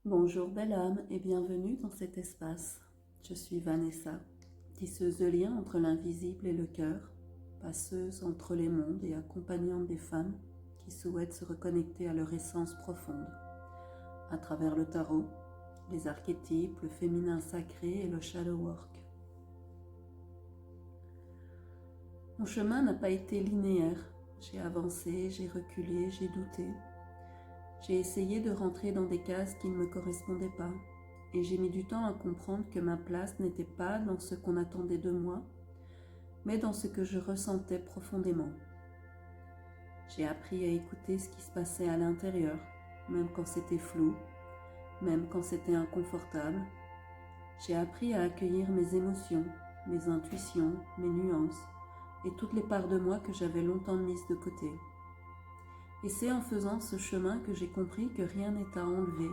Bonjour belle âme et bienvenue dans cet espace. Je suis Vanessa, tisseuse de liens entre l'invisible et le cœur, passeuse entre les mondes et accompagnante des femmes qui souhaitent se reconnecter à leur essence profonde, à travers le tarot, les archétypes, le féminin sacré et le shadow work. Mon chemin n'a pas été linéaire. J'ai avancé, j'ai reculé, j'ai douté. J'ai essayé de rentrer dans des cases qui ne me correspondaient pas et j'ai mis du temps à comprendre que ma place n'était pas dans ce qu'on attendait de moi, mais dans ce que je ressentais profondément. J'ai appris à écouter ce qui se passait à l'intérieur, même quand c'était flou, même quand c'était inconfortable. J'ai appris à accueillir mes émotions, mes intuitions, mes nuances et toutes les parts de moi que j'avais longtemps mises de côté. Et c'est en faisant ce chemin que j'ai compris que rien n'est à enlever,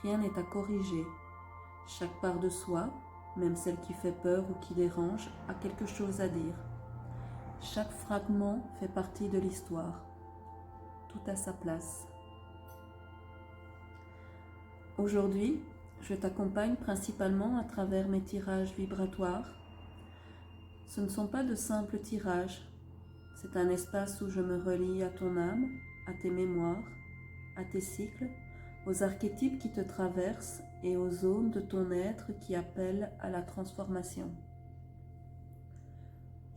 rien n'est à corriger. Chaque part de soi, même celle qui fait peur ou qui dérange, a quelque chose à dire. Chaque fragment fait partie de l'histoire. Tout a sa place. Aujourd'hui, je t'accompagne principalement à travers mes tirages vibratoires. Ce ne sont pas de simples tirages. C'est un espace où je me relie à ton âme, à tes mémoires, à tes cycles, aux archétypes qui te traversent et aux zones de ton être qui appellent à la transformation.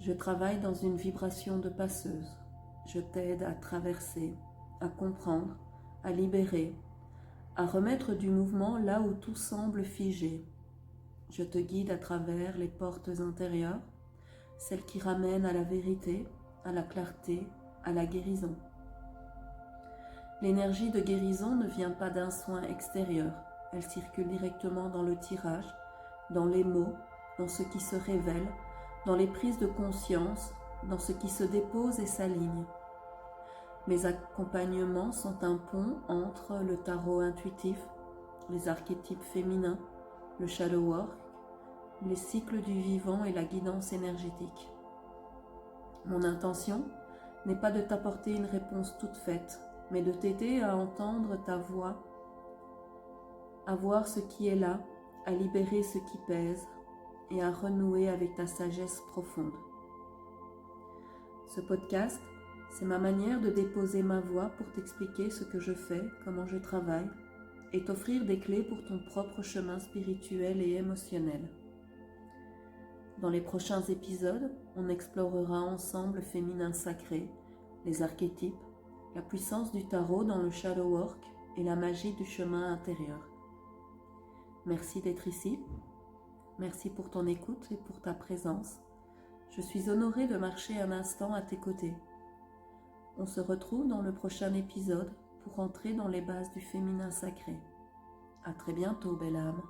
Je travaille dans une vibration de passeuse. Je t'aide à traverser, à comprendre, à libérer, à remettre du mouvement là où tout semble figé. Je te guide à travers les portes intérieures, celles qui ramènent à la vérité, à la clarté, à la guérison. L'énergie de guérison ne vient pas d'un soin extérieur, elle circule directement dans le tirage, dans les mots, dans ce qui se révèle, dans les prises de conscience, dans ce qui se dépose et s'aligne. Mes accompagnements sont un pont entre le tarot intuitif, les archétypes féminins, le shadow work, les cycles du vivant et la guidance énergétique. Mon intention n'est pas de t'apporter une réponse toute faite, mais de t'aider à entendre ta voix, à voir ce qui est là, à libérer ce qui pèse et à renouer avec ta sagesse profonde. Ce podcast, c'est ma manière de déposer ma voix pour t'expliquer ce que je fais, comment je travaille et t'offrir des clés pour ton propre chemin spirituel et émotionnel. Dans les prochains épisodes, on explorera ensemble le féminin sacré, les archétypes, la puissance du tarot dans le shadow work et la magie du chemin intérieur. Merci d'être ici. Merci pour ton écoute et pour ta présence. Je suis honorée de marcher un instant à tes côtés. On se retrouve dans le prochain épisode pour entrer dans les bases du féminin sacré. À très bientôt, belle âme.